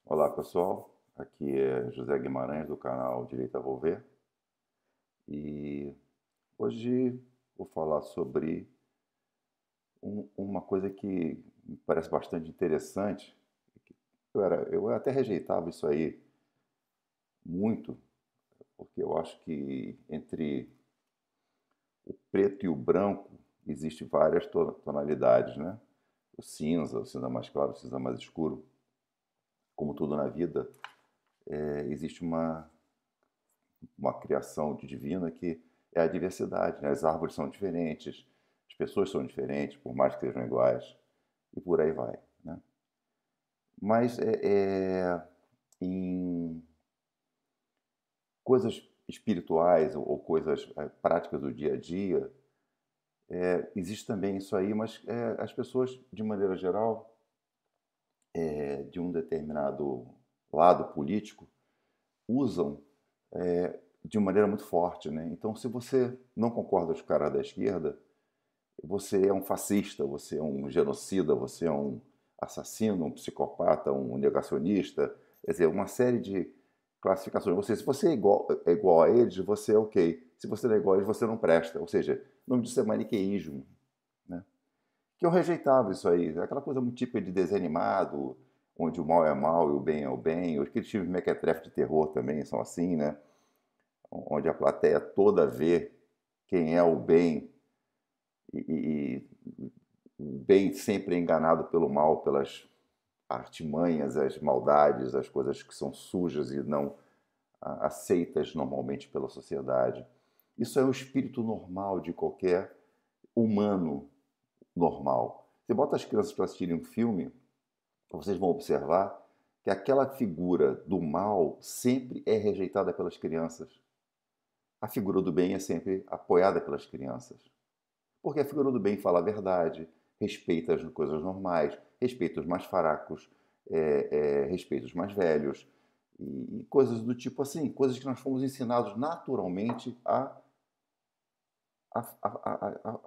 Olá pessoal, aqui é José Guimarães do canal Direito a Volver e hoje vou falar sobre uma coisa que me parece bastante interessante. Eu até rejeitava isso aí muito, porque eu acho que entre o preto e o branco existem várias tonalidades, né? O cinza mais claro, o cinza mais escuro. Como tudo na vida, existe uma criação divina que é a diversidade, né? As árvores são diferentes, as pessoas são diferentes, por mais que sejam iguais, e por aí vai, né? Mas em coisas espirituais ou coisas práticas do dia a dia, existe também isso aí, mas as pessoas, de maneira geral, de um determinado lado político, usam de uma maneira muito forte, né? Então, se você não concorda com os caras da esquerda, você é um fascista, você é um genocida, você é um assassino, um psicopata, um negacionista, quer dizer, uma série de classificações. Ou seja, se você é igual a eles, você é ok. Se você não é igual a eles, você não presta. Ou seja, o nome disso é maniqueísmo, né? Que eu rejeitava isso aí, aquela coisa muito típica de desenho animado, onde o mal é mal e o bem é o bem. Aqueles filmes mequetrefe de terror também são assim, né? Onde a plateia toda vê quem é o bem e o bem sempre é enganado pelo mal, pelas artimanhas, as maldades, as coisas que são sujas e não aceitas normalmente pela sociedade. Isso é o espírito normal de qualquer humano normal. Você bota as crianças para assistirem um filme, vocês vão observar que aquela figura do mal sempre é rejeitada pelas crianças. A figura do bem é sempre apoiada pelas crianças. Porque a figura do bem fala a verdade, respeita as coisas normais, respeita os mais fracos, respeita os mais velhos, e coisas do tipo assim, coisas que nós fomos ensinados naturalmente a, a,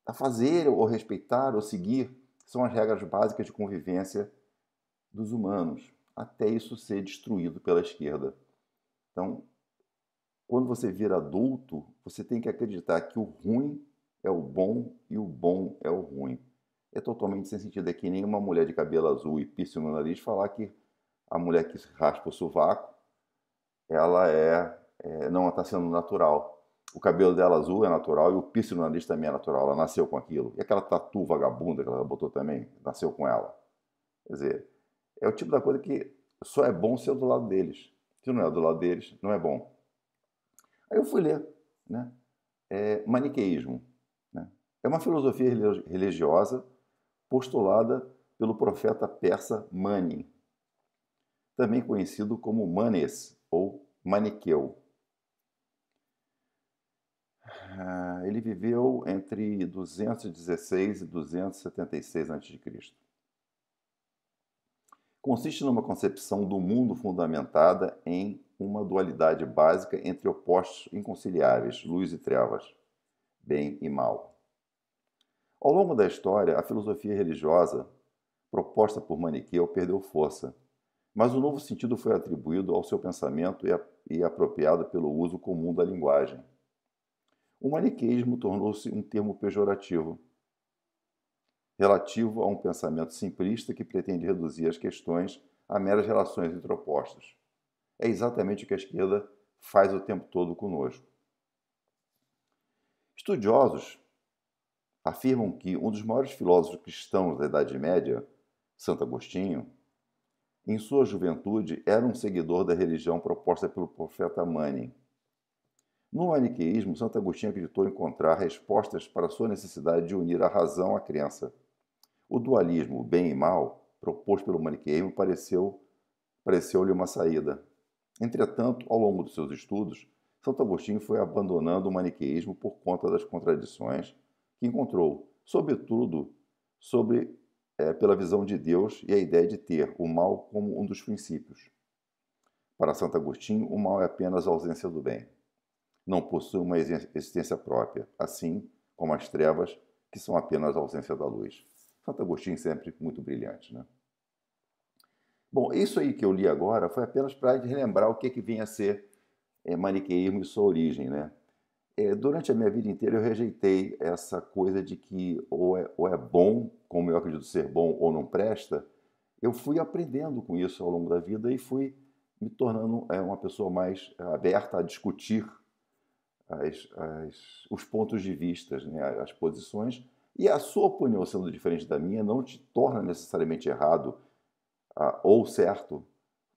a fazer, ou respeitar, ou seguir. São as regras básicas de convivência dos humanos, até isso ser destruído pela esquerda. Então, quando você vira adulto, você tem que acreditar que o ruim é o bom e o bom é o ruim. É totalmente sem sentido. É que nem uma mulher de cabelo azul e piercing no nariz falar que a mulher que raspa o sovaco, ela não está sendo natural. O cabelo dela azul é natural e o piercing no nariz também é natural. Ela nasceu com aquilo. E aquela tatu vagabunda que ela botou também, nasceu com ela. Quer dizer, é o tipo da coisa que só é bom ser do lado deles. Se não é do lado deles, não é bom. Aí eu fui ler, né? Maniqueísmo, né? É uma filosofia religiosa postulada pelo profeta persa Mani, também conhecido como Manes ou Maniqueu. Ele viveu entre 216 e 276 a.C. Consiste numa concepção do mundo fundamentada em uma dualidade básica entre opostos inconciliáveis, luz e trevas, bem e mal. Ao longo da história, a filosofia religiosa proposta por Maniqueu perdeu força, mas um novo sentido foi atribuído ao seu pensamento e apropriado pelo uso comum da linguagem. O maniqueísmo tornou-se um termo pejorativo, relativo a um pensamento simplista que pretende reduzir as questões a meras relações entre opostos. É exatamente o que a esquerda faz o tempo todo conosco. Estudiosos afirmam que um dos maiores filósofos cristãos da Idade Média, Santo Agostinho, em sua juventude era um seguidor da religião proposta pelo profeta Mani. No maniqueísmo, Santo Agostinho acreditou encontrar respostas para sua necessidade de unir a razão à crença. O dualismo, bem e mal, proposto pelo maniqueísmo, pareceu-lhe uma saída. Entretanto, ao longo dos seus estudos, Santo Agostinho foi abandonando o maniqueísmo por conta das contradições que encontrou, sobretudo pela visão de Deus e a ideia de ter o mal como um dos princípios. Para Santo Agostinho, o mal é apenas a ausência do bem. Não possui uma existência própria, assim como as trevas, que são apenas a ausência da luz. Santo Agostinho sempre muito brilhante, né? Bom, isso aí que eu li agora foi apenas para relembrar o que vem a ser maniqueísmo e sua origem, né? Durante a minha vida inteira eu rejeitei essa coisa de que ou é bom, como eu acredito ser bom, ou não presta. Eu fui aprendendo com isso ao longo da vida e fui me tornando uma pessoa mais aberta a discutir os pontos de vista, né, as posições. E a sua opinião sendo diferente da minha não te torna necessariamente errado ou certo.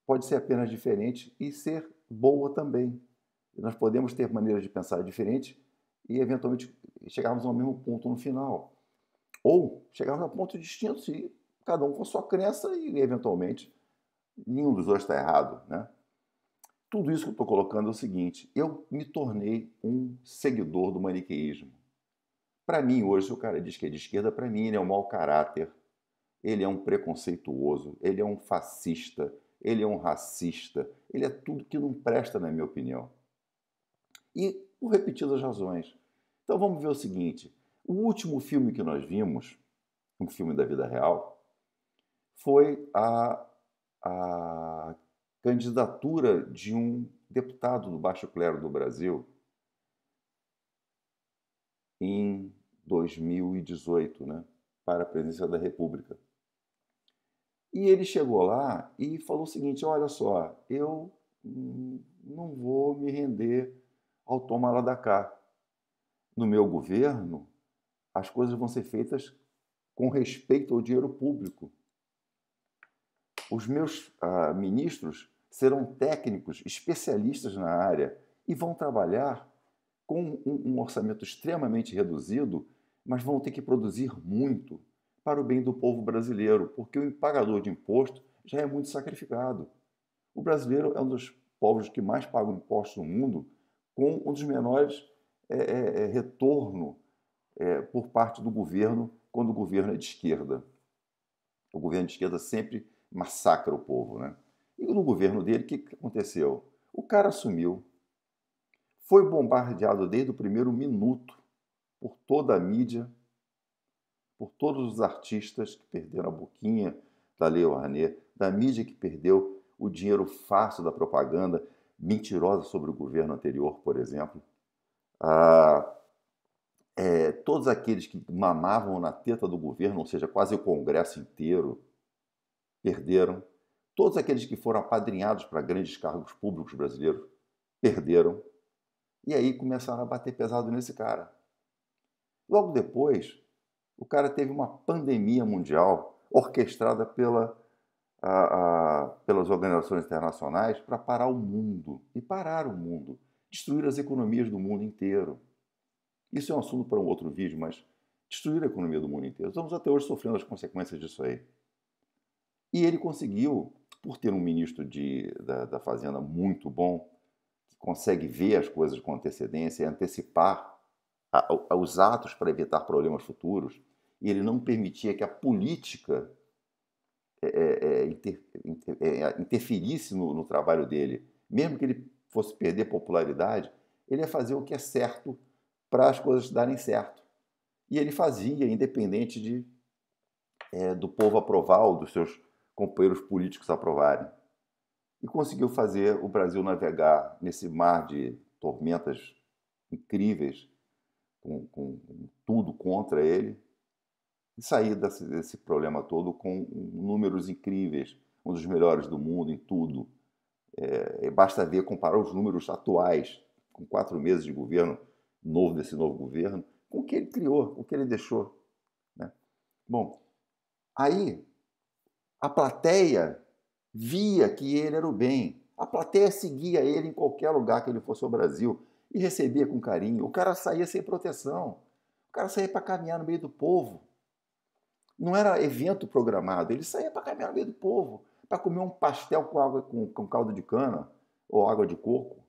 Pode ser apenas diferente e ser boa também. E nós podemos ter maneiras de pensar diferentes e, eventualmente, chegarmos ao mesmo ponto no final. Ou chegarmos a pontos distintos e cada um com a sua crença e, eventualmente, nenhum dos dois está errado, né? Tudo isso que eu estou colocando é o seguinte: eu me tornei um seguidor do maniqueísmo. Para mim, hoje, se o cara diz que é de esquerda, para mim ele é um mau caráter, ele é um preconceituoso, ele é um fascista, ele é um racista, ele é tudo que não presta, na minha opinião. E por repetidas razões. Então vamos ver o seguinte: o último filme que nós vimos, um filme da vida real, foi a candidatura de um deputado do Baixo Clero do Brasil em 2018, né, para a presidência da República. E ele chegou lá e falou o seguinte: olha só, eu não vou me render ao toma lá da cá. No meu governo, as coisas vão ser feitas com respeito ao dinheiro público. Os meus ministros serão técnicos, especialistas na área e vão trabalhar com um orçamento extremamente reduzido, mas vão ter que produzir muito para o bem do povo brasileiro, porque o pagador de imposto já é muito sacrificado. O brasileiro é um dos povos que mais pagam impostos no mundo, com um dos menores retorno por parte do governo quando o governo é de esquerda. O governo de esquerda sempre massacra o povo, né? E no governo dele, o que aconteceu? O cara assumiu, foi bombardeado desde o primeiro minuto por toda a mídia, por todos os artistas que perderam a boquinha da Lei Rouanet, da mídia que perdeu o dinheiro fácil da propaganda mentirosa sobre o governo anterior, por exemplo. Todos aqueles que mamavam na teta do governo, ou seja, quase o Congresso inteiro, perderam. Todos aqueles que foram apadrinhados para grandes cargos públicos brasileiros perderam. E aí começaram a bater pesado nesse cara. Logo depois, o cara teve uma pandemia mundial orquestrada pelas organizações internacionais para parar o mundo. E parar o mundo. Destruir as economias do mundo inteiro. Isso é um assunto para um outro vídeo, mas destruir a economia do mundo inteiro. Estamos até hoje sofrendo as consequências disso aí. E ele conseguiu, por ter um ministro da Fazenda muito bom, que consegue ver as coisas com antecedência e antecipar os atos para evitar problemas futuros, e ele não permitia que a política interferisse no trabalho dele. Mesmo que ele fosse perder popularidade, ele ia fazer o que é certo para as coisas darem certo. E ele fazia, independente do povo aprovar ou dos seus companheiros políticos aprovarem. E conseguiu fazer o Brasil navegar nesse mar de tormentas incríveis, com tudo contra ele, e sair desse problema todo com números incríveis, um dos melhores do mundo em tudo. Basta ver, comparar os números atuais, com 4 meses de governo novo, desse novo governo, com o que ele criou, com o que ele deixou, né? Bom, aí a plateia via que ele era o bem. A plateia seguia ele em qualquer lugar que ele fosse ao Brasil e recebia com carinho. O cara saía sem proteção. O cara saía para caminhar no meio do povo. Não era evento programado, ele saía para caminhar no meio do povo, para comer um pastel com água com caldo de cana ou água de coco,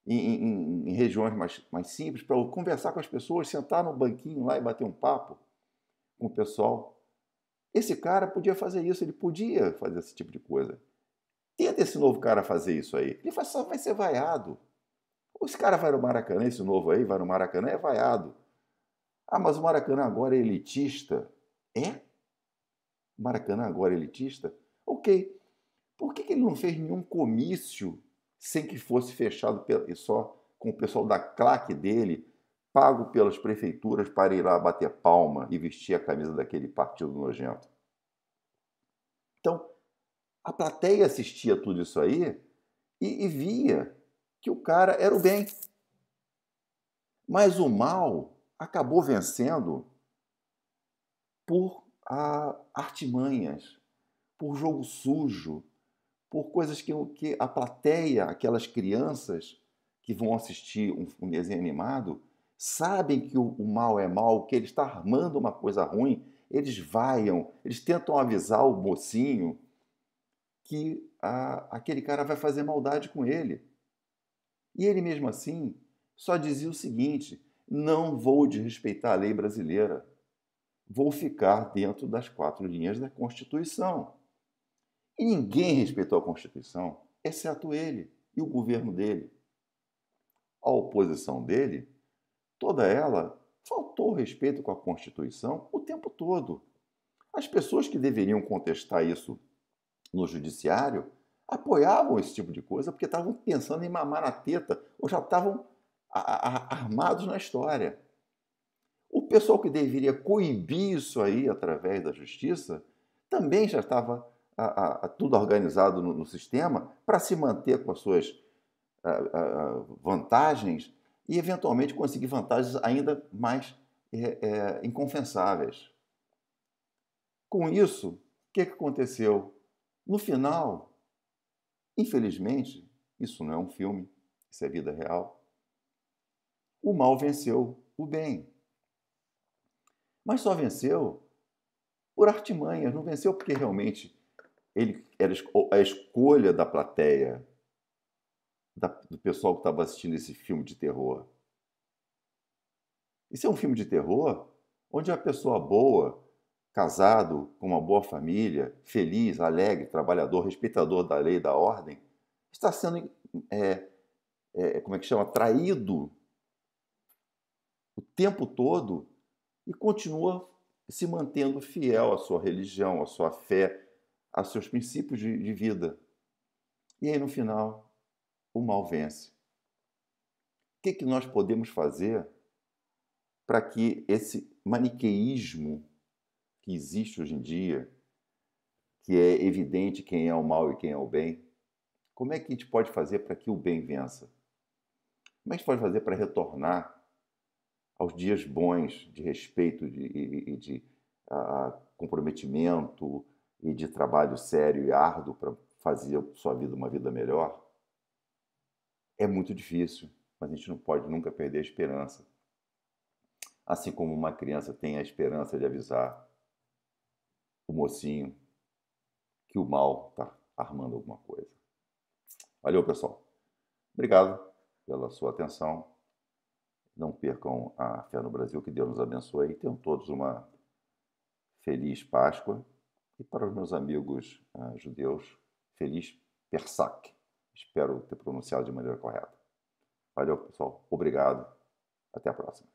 em regiões mais simples, para conversar com as pessoas, sentar no banquinho lá e bater um papo com o pessoal. Esse cara podia fazer isso, ele podia fazer esse tipo de coisa. Tenta esse novo cara fazer isso aí. Ele só vai ser vaiado. Esse cara vai no Maracanã, esse novo aí vai no Maracanã, é vaiado. Ah, mas o Maracanã agora é elitista. É? O Maracanã agora é elitista? Ok. Por que ele não fez nenhum comício sem que fosse fechado e só com o pessoal da claque dele, pago pelas prefeituras para ir lá bater palma e vestir a camisa daquele partido nojento? Então, a plateia assistia tudo isso aí e via que o cara era o bem. Mas o mal acabou vencendo por artimanhas, por jogo sujo, por coisas que a plateia, aquelas crianças que vão assistir um desenho animado, sabem que o mal é mal, que ele está armando uma coisa ruim, eles vaiam, eles tentam avisar o mocinho que aquele cara vai fazer maldade com ele. E ele mesmo assim só dizia o seguinte: não vou desrespeitar a lei brasileira, vou ficar dentro das 4 linhas da Constituição. E ninguém respeitou a Constituição, exceto ele e o governo dele. A oposição dele, toda ela, faltou respeito com a Constituição o tempo todo. As pessoas que deveriam contestar isso no judiciário apoiavam esse tipo de coisa porque estavam pensando em mamar na teta ou já estavam armados na história. O pessoal que deveria coibir isso aí através da justiça também já estava tudo organizado no sistema para se manter com as suas vantagens e, eventualmente, conseguir vantagens ainda mais inconfessáveis. Com isso, o que aconteceu? No final, infelizmente, isso não é um filme, isso é vida real, o mal venceu o bem. Mas só venceu por artimanhas, não venceu porque realmente ele era a escolha da plateia, do pessoal que estava assistindo esse filme de terror. Isso é um filme de terror onde a pessoa boa, casado, com uma boa família, feliz, alegre, trabalhador, respeitador da lei e da ordem, está sendo, como é que chama, traído o tempo todo e continua se mantendo fiel à sua religião, à sua fé, aos seus princípios de vida. E aí, no final, o mal vence. O que nós podemos fazer para que esse maniqueísmo que existe hoje em dia, que é evidente quem é o mal e quem é o bem, como é que a gente pode fazer para que o bem vença? Como é que a gente pode fazer para retornar aos dias bons de respeito e de comprometimento e de trabalho sério e árduo para fazer sua vida uma vida melhor? É muito difícil, mas a gente não pode nunca perder a esperança. Assim como uma criança tem a esperança de avisar o mocinho que o mal está armando alguma coisa. Valeu, pessoal. Obrigado pela sua atenção. Não percam a fé no Brasil, que Deus nos abençoe e tenham todos uma feliz Páscoa. E para os meus amigos judeus, feliz Pesach. Espero ter pronunciado de maneira correta. Valeu, pessoal. Obrigado. Até a próxima.